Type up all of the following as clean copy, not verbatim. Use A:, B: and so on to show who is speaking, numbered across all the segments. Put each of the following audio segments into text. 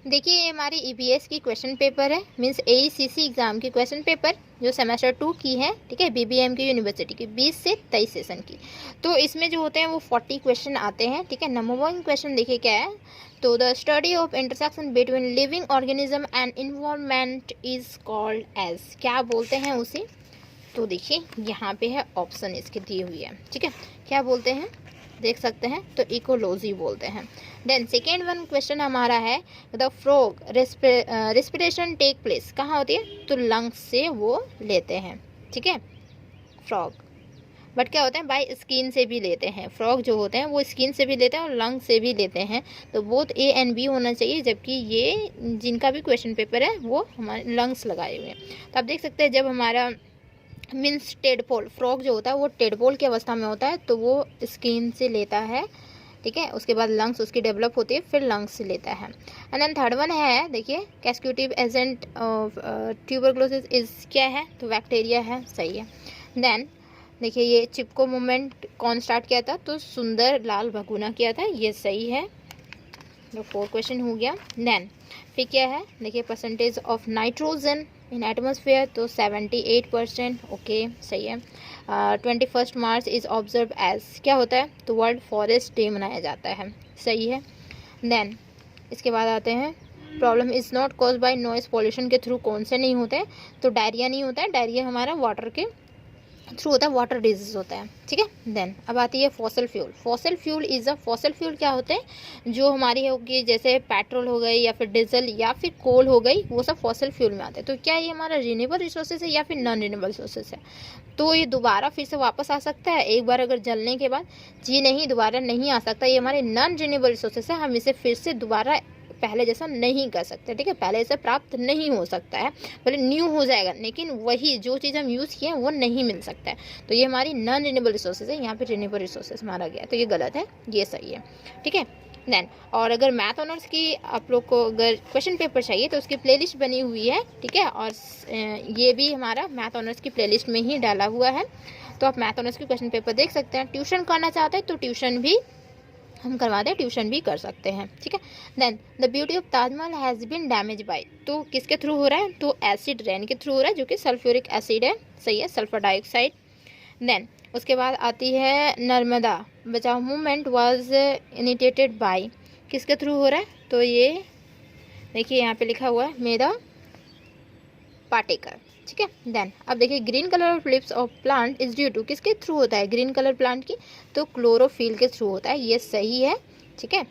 A: देखिए ये हमारी ईपीएस की क्वेश्चन पेपर है, मींस एईसीसी एग्जाम की क्वेश्चन पेपर जो सेमेस्टर 2 की है, ठीक है, बीबीएम की यूनिवर्सिटी की 20 से 23 सेशन की। तो इसमें जो होते हैं वो 40 क्वेश्चन आते हैं, ठीक है। नंबर 1 क्वेश्चन देखिए क्या है, तो the study of intersection between living organism and environment is called as, क्या बोलते हैं उसे। तो देखिए यहाँ पे है ऑप्शन इसके दी हुई है, ठीक है, क्या बोलते हैं देख सकते हैं, तो इकोलॉजी बोलते हैं। देन सेकेंड वन क्वेश्चन हमारा है, the frog respiration take place कहाँ होती है, तो लंग्स से वो लेते हैं, ठीक है, फ्रॉग। बट क्या होता है, बाय स्किन से भी लेते हैं, फ्रॉग जो होते हैं वो स्किन से भी लेते हैं और लंग से भी लेते हैं। तो बोथ ए एंड बी होना चाहिए, जबकि ये जिनका भी क्वेश्चन पेपर है वो हमारे लंग्स लगाए हुए हैं। तो आप देख सकते हैं जब हमारा मीन्स टेडपोल, फ्रॉग जो होता है वो टेडपोल की अवस्था में होता है, तो वो स्किन से लेता है, ठीक है। उसके बाद लंग्स उसकी डेवलप होती है, फिर लंग्स से लेता है। एंड देन थर्ड वन है, देखिए कैस्क्यूटिव एजेंट ऑफ ट्यूबरक्लोसिस इज क्या है, तो बैक्टीरिया है, सही है। देन देखिए ये चिपको मूवमेंट कौन स्टार्ट किया था, तो सुंदर लाल भगुना किया था, ये सही है, तो 4 क्वेश्चन हो गया। देन फिर क्या है, देखिए percentage of nitrogen in atmosphere, तो 78%, ओके, सही है। 21 मार्च इज ऑब्जर्व एज, क्या होता है, तो वर्ल्ड फॉरेस्ट डे मनाया जाता है, सही है। देन इसके बाद आते हैं, problem is not cause by noise pollution के थ्रू कौन से नहीं होते, तो डायरिया नहीं होता है, डायरिया हमारा वाटर के थ्रू होता है, वाटर डिजीज होता है, ठीक है। देन अब आती है fossil fuel, fossil fuel is a, fossil fuel क्या होते हैं, जो हमारी होगी जैसे पेट्रोल हो गई या फिर डीजल या फिर कोल हो गई, वो सब फॉसल फ्यूल में आते हैं। तो क्या ये हमारा रिन्यूएबल रिसोर्सेज है या फिर नॉन रिन्यूएबल रिसोर्सेज है, तो ये दोबारा फिर से वापस आ सकता है एक बार अगर जलने के बाद, जी नहीं दोबारा नहीं आ सकता, ये हमारे नॉन रिन्यूएबल रिसोर्सेज है, हम इसे फिर से दोबारा पहले जैसा नहीं कर सकते, ठीक है, पहले जैसा प्राप्त नहीं हो सकता है, भले न्यू हो जाएगा लेकिन वही जो चीज़ हम यूज़ किए हैं वो नहीं मिल सकता है। तो ये हमारी नॉन रिन्यूएबल रिसोर्सेज है, यहाँ पे रिन्यूएबल रिसोर्सेज माना गया, तो ये गलत है, ये सही है, ठीक है। देन और अगर मैथ ऑनर्स की आप लोग को अगर क्वेश्चन पेपर चाहिए तो उसकी प्लेलिस्ट बनी हुई है, ठीक है, और ये भी हमारा मैथ ऑनर्स की प्लेलिस्ट में ही डाला हुआ है, तो आप मैथ ऑनर्स की क्वेश्चन पेपर देख सकते हैं। ट्यूशन करना चाहते हैं तो ट्यूशन भी हम करवा दें, ट्यूशन भी कर सकते हैं, ठीक है। Then the beauty of Taj Mahal has been damage by, तो किसके थ्रू हो रहा है, तो एसिड रेन के थ्रू हो रहा है, जो कि सल्फ्यूरिक एसिड है, सही है, सल्फर डाइऑक्साइड। देन उसके बाद आती है नर्मदा बचाओ मूवमेंट वाज इनिशिएटेड बाय, किसके थ्रू हो रहा है, तो ये देखिए यहाँ पे लिखा हुआ है मेरा पाटेकर, ठीक है। देन अब देखिए green colour of lips of plant is due to, किसके थ्रू होता है ग्रीन कलर प्लांट की, तो क्लोरोफिल के थ्रू होता है, ये सही है, ठीक है।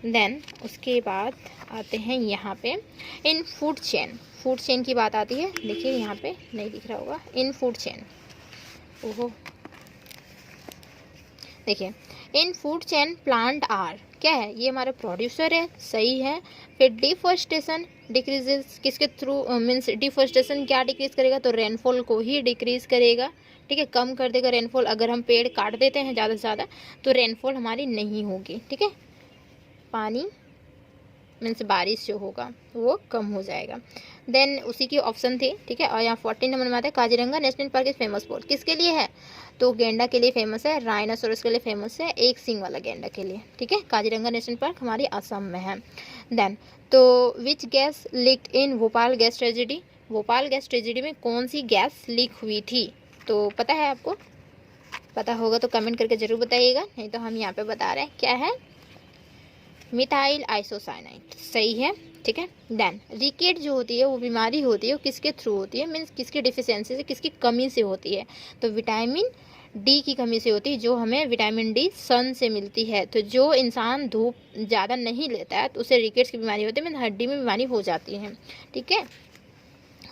A: देन उसके बाद आते हैं यहाँ पे इन फूड चेन, फूड चेन की बात आती है, देखिए यहाँ पे नहीं दिख रहा होगा, इन फूड चेन, ओहो देखिए in food chain plant are, क्या है, ये हमारे प्रोड्यूसर है, सही है। फिर डिफॉरेस्टेशन डिक्रीजेस किसके थ्रू, मीन्स डिफॉरेस्टेशन क्या डिक्रीज करेगा, तो रेनफॉल को ही डिक्रीज करेगा, ठीक है, कम कर देगा रेनफॉल, अगर हम पेड़ काट देते हैं ज़्यादा से ज़्यादा तो रेनफॉल हमारी नहीं होगी, ठीक है, पानी मीन्स बारिश जो होगा वो कम हो जाएगा। देन उसी की ऑप्शन थी, ठीक है। और यहाँ 14 नंबर में आता है Kaziranga national park is famous for, किसके लिए है, तो गेंडा के लिए फेमस है, राइनासोरस के लिए फेमस है, एक सींग वाला गेंडा के लिए, ठीक है। काजीरंगा नेशनल पार्क हमारी असम में है। देन तो which gas leaked in Bhopal gas tragedy, Bhopal gas tragedy में कौन सी गैस लीक हुई थी, तो पता है आपको, पता होगा तो कमेंट करके ज़रूर बताइएगा, नहीं तो हम यहाँ पे बता रहे हैं क्या है, मिथाइल आइसोसाइनाइड, सही है, ठीक है। देन रिकेट जो होती है वो बीमारी होती है, वो किसके थ्रू होती है, मीन्स किसकी डिफिशियंसी से, किसकी कमी से होती है, तो विटामिन डी की कमी से होती है, जो हमें विटामिन डी सन से मिलती है। तो जो इंसान धूप ज़्यादा नहीं लेता है तो उसे रिकेट्स की बीमारी होती है, मीन्स हड्डी में बीमारी हो जाती है, ठीक है।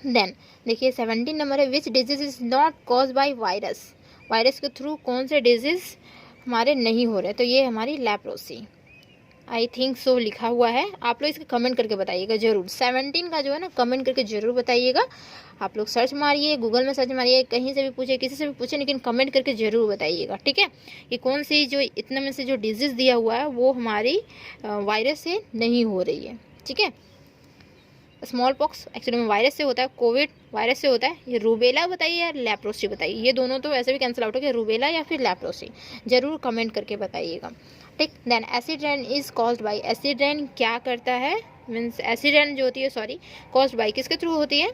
A: देन देखिए 17 नंबर है, विच disease is not cause by virus, virus के थ्रू कौन से डिजीज हमारे नहीं हो रहे, तो ये हमारी लेप्रोसी, आई थिंक सो लिखा हुआ है, आप लोग इसका कमेंट करके बताइएगा जरूर, 17 का जो है ना कमेंट करके जरूर बताइएगा, आप लोग सर्च मारिए, गूगल में सर्च मारिए, कहीं से भी पूछे, किसी से भी पूछे, लेकिन कमेंट करके जरूर बताइएगा, ठीक है। ये कौन सी जो इतने में से जो डिजीज़ दिया हुआ है वो हमारी वायरस से नहीं हो रही है, ठीक है। स्मॉल पॉक्स एक्चुअली में वायरस से होता है, कोविड वायरस से होता है, ये रूबेला बताइए या लेप्रोसी बताइए, ये दोनों तो वैसे भी कैंसिल आउट हो गया, रूबेला या फिर लेप्रोसी, जरूर कमेंट करके बताइएगा। ठीक। Then acid rain is caused by, acid rain क्या करता है, मीन्स एसिड रेन जो होती है सॉरी कॉज्ड बाय किसके थ्रू होती है,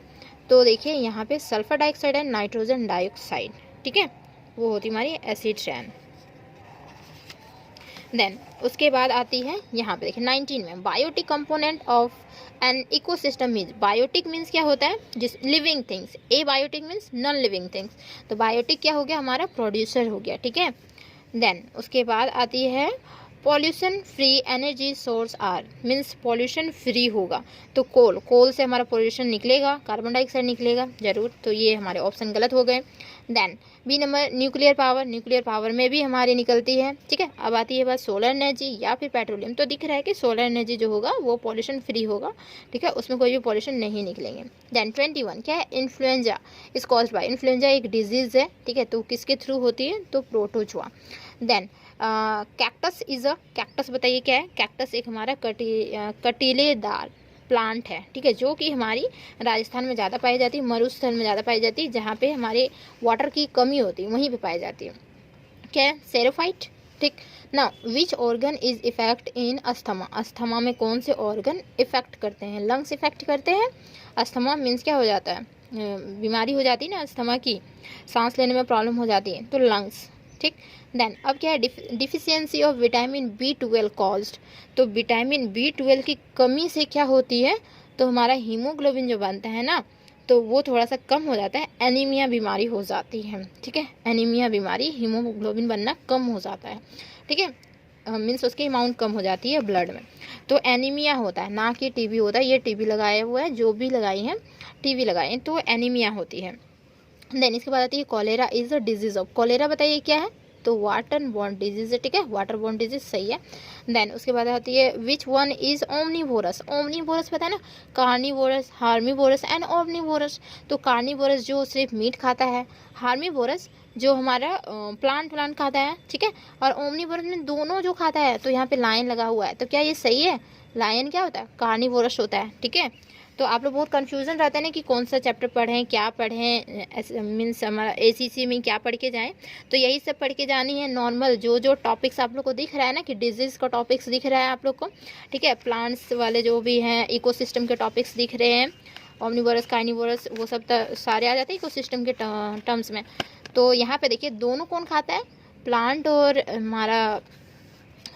A: तो देखिए यहाँ पे sulphur dioxide and nitrogen dioxide, ठीक है, वो होती हमारी एसिड रेन। देन उसके बाद आती है यहाँ पे देखिए 19 में, biotic component of an ecosystem means, biotic means क्या होता है, जिस living things, abiotic means non living things, तो बायोटिक क्या हो गया, हमारा प्रोड्यूसर हो गया, ठीक है। देन उसके बाद आती है pollution free energy source are, means pollution free होगा, तो कोल से हमारा पॉल्यूशन निकलेगा, कार्बन डाइऑक्साइड निकलेगा जरूर, तो ये हमारे ऑप्शन गलत हो गए। Then B number nuclear power, nuclear power में भी हमारी निकलती है, ठीक है। अब आती है बात सोलर एनर्जी या फिर पेट्रोलियम, तो दिख रहा है कि सोलर एनर्जी जो होगा वो पॉल्यूशन फ्री होगा, ठीक है, उसमें कोई भी पॉल्यूशन नहीं निकलेंगे। देन 21 क्या है, influenza is caused by, influenza एक डिजीज है, ठीक है, तो किसके थ्रू होती है, तो protozoa. Then cactus is a, cactus बताइए क्या है, कैक्टस एक हमारा कटीलेदार प्लांट है, ठीक है, जो कि हमारी राजस्थान में ज़्यादा पाई जाती है, मरुस्थल में ज़्यादा पाई जाती है, जहाँ पे हमारे वाटर की कमी होती है वहीं पे पाई जाती है। क्या है, सेरोफाइट, ठीक। ना which organ is effect in asthma, asthma में कौन से ऑर्गन इफेक्ट करते हैं, लंग्स इफेक्ट करते हैं। अस्थमा मीन्स क्या हो जाता है, बीमारी हो जाती है ना अस्थमा की, सांस लेने में प्रॉब्लम हो जाती है, तो लंग्स, ठीक। देन अब क्या है, deficiency of vitamin B12 caused, तो विटामिन B12 की कमी से क्या होती है, तो हमारा हीमोग्लोबिन जो बनता है ना, तो वो थोड़ा सा कम हो जाता है, एनीमिया बीमारी हो जाती है, ठीक है, एनीमिया बीमारी, हीमोग्लोबिन बनना कम हो जाता है, ठीक है, मीन्स उसकी अमाउंट कम हो जाती है ब्लड में, तो एनीमिया होता है, ना कि टीबी होता है, ये टीबी लगाया हुआ है, जो भी लगाई हैं टीबी लगाए हैं, तो एनीमिया होती है। देन इसके बाद आती है cholera is a disease of, cholera बताइए क्या है, तो वाटर बॉर्न डिजीज है, ठीक है, वाटर बॉर्न डिजीज सही है। देन उसके बाद आती है which one is omnivorous, omnivorous पता है ना, कार्निवोरस, हार्मीवोरस एंड ओमनीवोरस, तो कार्निवोरस जो सिर्फ मीट खाता है, हार्मीवोरस जो हमारा प्लांट खाता है, ठीक है, और ओमनीवोरस में दोनों जो खाता है, तो यहाँ पे लाइन लगा हुआ है, तो क्या ये सही है, लायन क्या होता है, कार्निवोरस होता है, ठीक है। तो आप लोग बहुत कंफ्यूजन रहता है ना कि कौन सा चैप्टर पढ़ें, क्या पढ़ें, मीन्स हमारा ACC में क्या पढ़ के जाएं, तो यही सब पढ़ के जानी है, नॉर्मल जो टॉपिक्स आप लोग को दिख रहा है ना कि डिजीज़ का टॉपिक्स दिख रहा है आप लोग को, ठीक है, प्लांट्स वाले जो भी हैं, इकोसिस्टम के टॉपिक्स दिख रहे हैं, ओमनीवोरस कार्निवोरस वो सब सारे आ जाते हैं इकोसिस्टम के टर्म्स में। तो यहाँ पे देखिए दोनों कौन खाता है, प्लांट और हमारा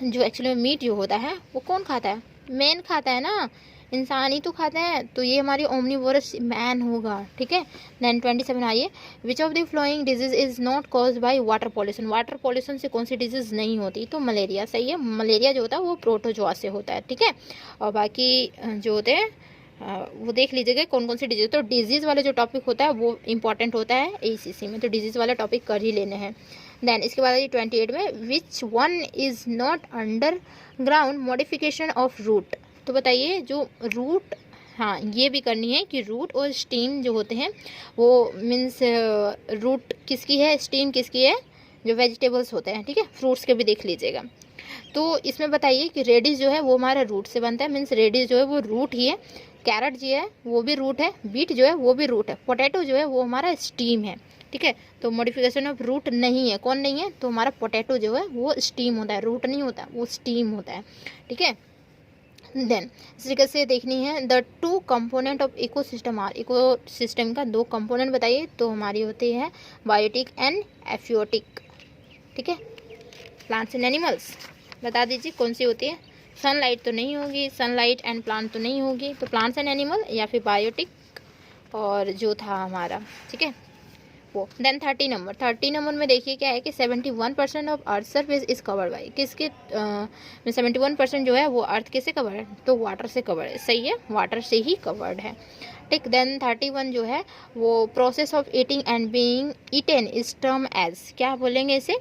A: जो एक्चुअली मीट जो होता है वो कौन खाता है, मैन खाता है ना, इंसान ही तो खाते हैं, तो ये हमारी ओमनीवोरस मैन होगा, ठीक है। 927 आइए, which of the flowing disease is not caused by water pollution, water pollution से कौन सी डिजीज नहीं होती, तो मलेरिया सही है, मलेरिया जो होता है वो प्रोटोजोआ से होता है, ठीक है, और बाकी जो होते हैं वो देख लीजिएगा कौन कौन सी डिजीज, तो डिजीज़ वाला जो टॉपिक होता है वो इंपॉर्टेंट होता है ACC में, तो डिजीज़ वाला टॉपिक कर ही लेने हैं। देन इसके बाद 28 में which one is not underground modification of root, तो बताइए जो रूट, हाँ ये भी करनी है कि रूट और स्टीम जो होते हैं वो मीन्स रूट किसकी है, स्टीम किसकी है, जो वेजिटेबल्स होते हैं, ठीक है, फ्रूट्स के भी देख लीजिएगा। तो इसमें बताइए कि रेडिश जो है वो हमारा रूट से बनता है, मीन्स रेडिश जो है वो रूट ही है, कैरेट जो है वो भी रूट है, बीट जो है वो भी रूट है, पोटैटो जो है वो हमारा स्टीम है, ठीक है, तो मॉडिफिकेशन ऑफ रूट नहीं है, कौन नहीं है, तो हमारा पोटैटो जो है वो स्टीम होता है, रूट नहीं होता, वो स्टीम होता है, ठीक है। देन इस तरीके से देखनी है the two component of ecosystem are, ecosystem का दो कंपोनेंट बताइए, तो हमारी होती है बायोटिक एंड एफियोटिक, ठीक है, प्लांट्स एंड एनिमल्स, बता दीजिए कौन सी होती है, सनलाइट तो नहीं होगी, सनलाइट एंड प्लांट तो नहीं होगी, तो प्लांट्स एंड एनिमल या फिर बायोटिक और जो था हमारा, ठीक है वो। देन 30 नंबर में देखिए क्या है कि 71% of earth surface is covered by, किसके 71% जो है वो अर्थ किससे कवर्ड है, तो वाटर से कवर्ड है, सही है, वाटर से ही कवर्ड है, ठीक। देन 31 जो है वो process of eating and being eaten is term as, क्या बोलेंगे इसे,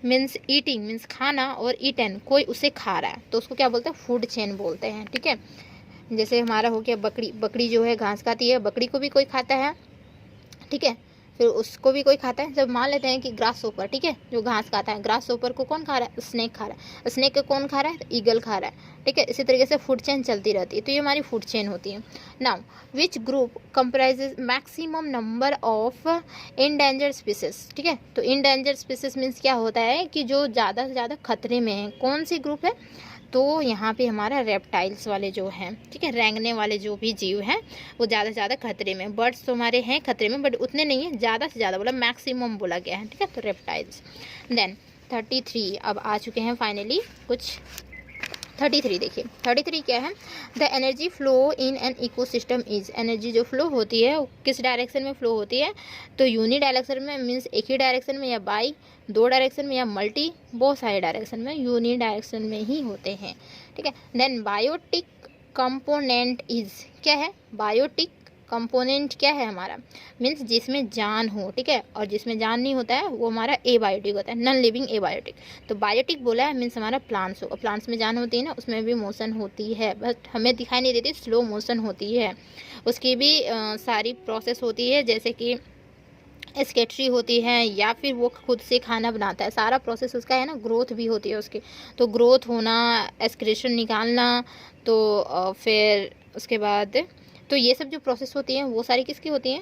A: मीन्स ईटिंग मीन्स खाना, और ईटन कोई उसे खा रहा है, तो उसको क्या बोलते हैं, फूड चेन बोलते हैं, ठीक है। जैसे हमारा हो गया बकरी, बकरी जो है घास खाती है, बकरी को भी कोई खाता है, ठीक है, फिर उसको भी कोई खाता है। जब मान लेते हैं कि ग्रास ओपर, ठीक है, जो घास खाता है, ग्रास ओपर को कौन खा रहा है? स्नेक खा रहा है। स्नेक को कौन खा रहा है? ईगल खा रहा है, ठीक है। इसी तरीके से फूड चेन चलती रहती है। तो ये हमारी फूड चेन होती है। Now which group comprises maximum number of endangered species, ठीक है। तो इंडेंजर्ड स्पीसीज मीन्स क्या होता है कि जो ज़्यादा से ज़्यादा खतरे में है। कौन सी ग्रुप है? तो यहाँ पे हमारा रेप्टाइल्स वाले जो हैं, ठीक है, रेंगने वाले जो भी जीव हैं वो ज़्यादा से ज़्यादा खतरे में। बर्ड्स तो हमारे हैं खतरे में, बट उतने नहीं है, ज़्यादा से ज़्यादा बोला, मैक्सिमम बोला गया है, ठीक है। तो रेप्टाइल्स। देन 33 अब आ चुके हैं फाइनली कुछ। 33 देखिए, 33 क्या है? The energy flow in an ecosystem is, energy जो फ्लो होती है वो किस डायरेक्शन में फ्लो होती है? तो यूनि डायरेक्शन में, मीन्स एक ही डायरेक्शन में, या बाई, दो डायरेक्शन में, या मल्टी, बहुत सारे डायरेक्शन में, यूनि डायरेक्शन में ही होते हैं, ठीक है। देन बायोटिक कंपोनेंट इज, क्या है? बायोटिक कंपोनेंट क्या है हमारा? मीन्स जिसमें जान हो, ठीक है, और जिसमें जान नहीं होता है वो हमारा एबायोटिक होता है, नॉन लिविंग एबायोटिक। तो बायोटिक बोला है मीन्स हमारा प्लांट्स हो, और प्लांट्स में जान होती है ना, उसमें भी मोशन होती है, बट हमें दिखाई नहीं देती, स्लो मोशन होती है। उसकी भी सारी प्रोसेस होती है, जैसे कि स्केटरी होती है, या फिर वो खुद से खाना बनाता है, सारा प्रोसेस उसका है ना। ग्रोथ भी होती है उसकी, तो ग्रोथ होना, एक्सक्रीशन निकालना, तो फिर उसके बाद तो ये सब जो प्रोसेस होती हैं वो सारी किसकी होती हैं?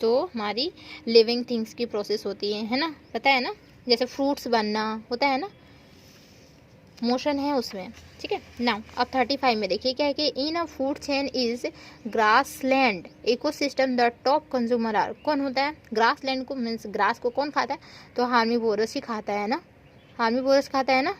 A: तो हमारी लिविंग थिंग्स की प्रोसेस होती है ना, पता है ना। जैसे फ्रूट्स बनना होता है ना, मोशन है उसमें, ठीक है। नाउ अब 35 में देखिए क्या है कि in a food chain is grassland ecosystem the top consumer are, कौन होता है? ग्रासलैंड को, मीन्स ग्रास को कौन खाता है? तो हार्मीवोरस ही खाता है ना, हार्मीवोरस खाता है ना।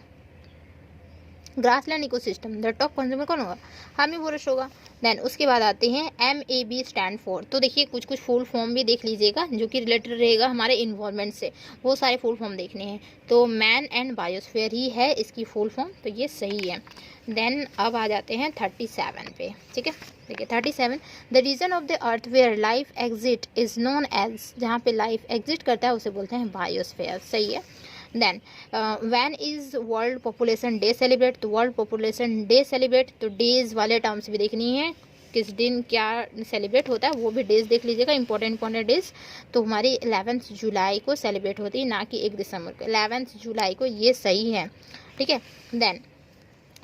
A: Grassland ecosystem the top consumer कौन होगा? हार्मीवोरस होगा। देन उसके बाद आते हैं MAB स्टैंड फॉर। तो देखिए कुछ कुछ फुल फॉर्म भी देख लीजिएगा जो कि रिलेटेड रहेगा हमारे इन्वायरमेंट से, वो सारे फुल फॉर्म देखने हैं। तो मैन एंड बायोस्फीयर ही है इसकी फुल फॉर्म, तो ये सही है। देन अब आ जाते हैं 37 पे, ठीक है। देखिए 37, the region of the earth where life exist is known as, जहाँ पे लाइफ एग्जिट करता है उसे बोलते हैं बायोस्फीयर, सही है। Then when is world population day celebrate? तो वर्ल्ड पॉपुलेशन डे सेलिब्रेट, तो डेज वाले टर्म्स भी देखनी है, किस दिन क्या सेलिब्रेट होता है वो भी डेज देख लीजिएगा, इंपॉर्टेंट डेज। तो हमारी 11 जुलाई को सेलिब्रेट होती है, ना कि 1 दिसंबर को, 11 जुलाई को, ये सही है, ठीक है। Then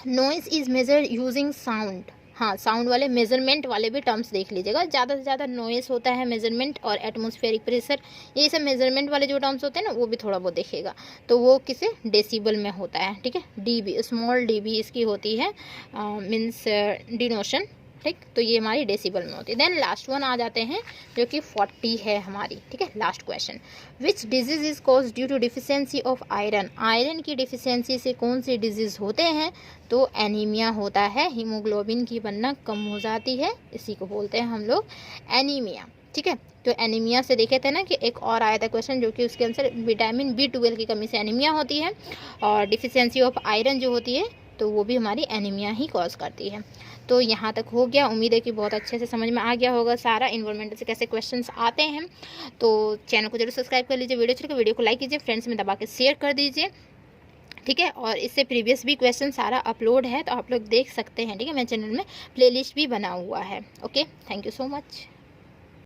A: noise is measure using sound, हाँ साउंड वाले मेजरमेंट वाले भी टर्म्स देख लीजिएगा। ज़्यादा से ज़्यादा नॉइस होता है मेजरमेंट, और एटमॉस्फेरिक प्रेशर, ये सब मेजरमेंट वाले जो टर्म्स होते हैं ना वो भी थोड़ा बहुत देखिएगा। तो वो किसे? डेसिबल में होता है, ठीक है। DB, स्मॉल DB इसकी होती है, मीन्स डिनोशन, ठीक। तो ये हमारी डेसिबल में होती है। देन लास्ट वन आ जाते हैं जो कि 40 है हमारी, ठीक है। Last question, which disease is cause due to deficiency of iron? Iron की डिफिशियंसी से कौन सी डिजीज होते हैं? तो एनीमिया होता है, हीमोग्लोबिन की बनना कम हो जाती है, इसी को बोलते हैं हम लोग एनीमिया, ठीक है। तो एनीमिया से देखे थे ना कि एक और आया था क्वेश्चन जो कि उसके आंसर विटामिन B12 की कमी से एनीमिया होती है, और डिफिशियंसी ऑफ आयरन जो होती है तो वो भी हमारी एनीमिया ही कॉज करती है। तो यहाँ तक हो गया, उम्मीद है कि बहुत अच्छे से समझ में आ गया होगा सारा इन्वायरमेंट से कैसे क्वेश्चंस आते हैं। तो चैनल को जरूर सब्सक्राइब कर लीजिए, वीडियो अच्छी वीडियो को लाइक कीजिए, फ्रेंड्स में दबा के शेयर कर दीजिए, ठीक है। और इससे प्रीवियस भी क्वेश्चन सारा अपलोड है, तो आप लोग देख सकते हैं, ठीक है। मेरे चैनल में प्लेलिस्ट भी बना हुआ है। Okay, thank you so much.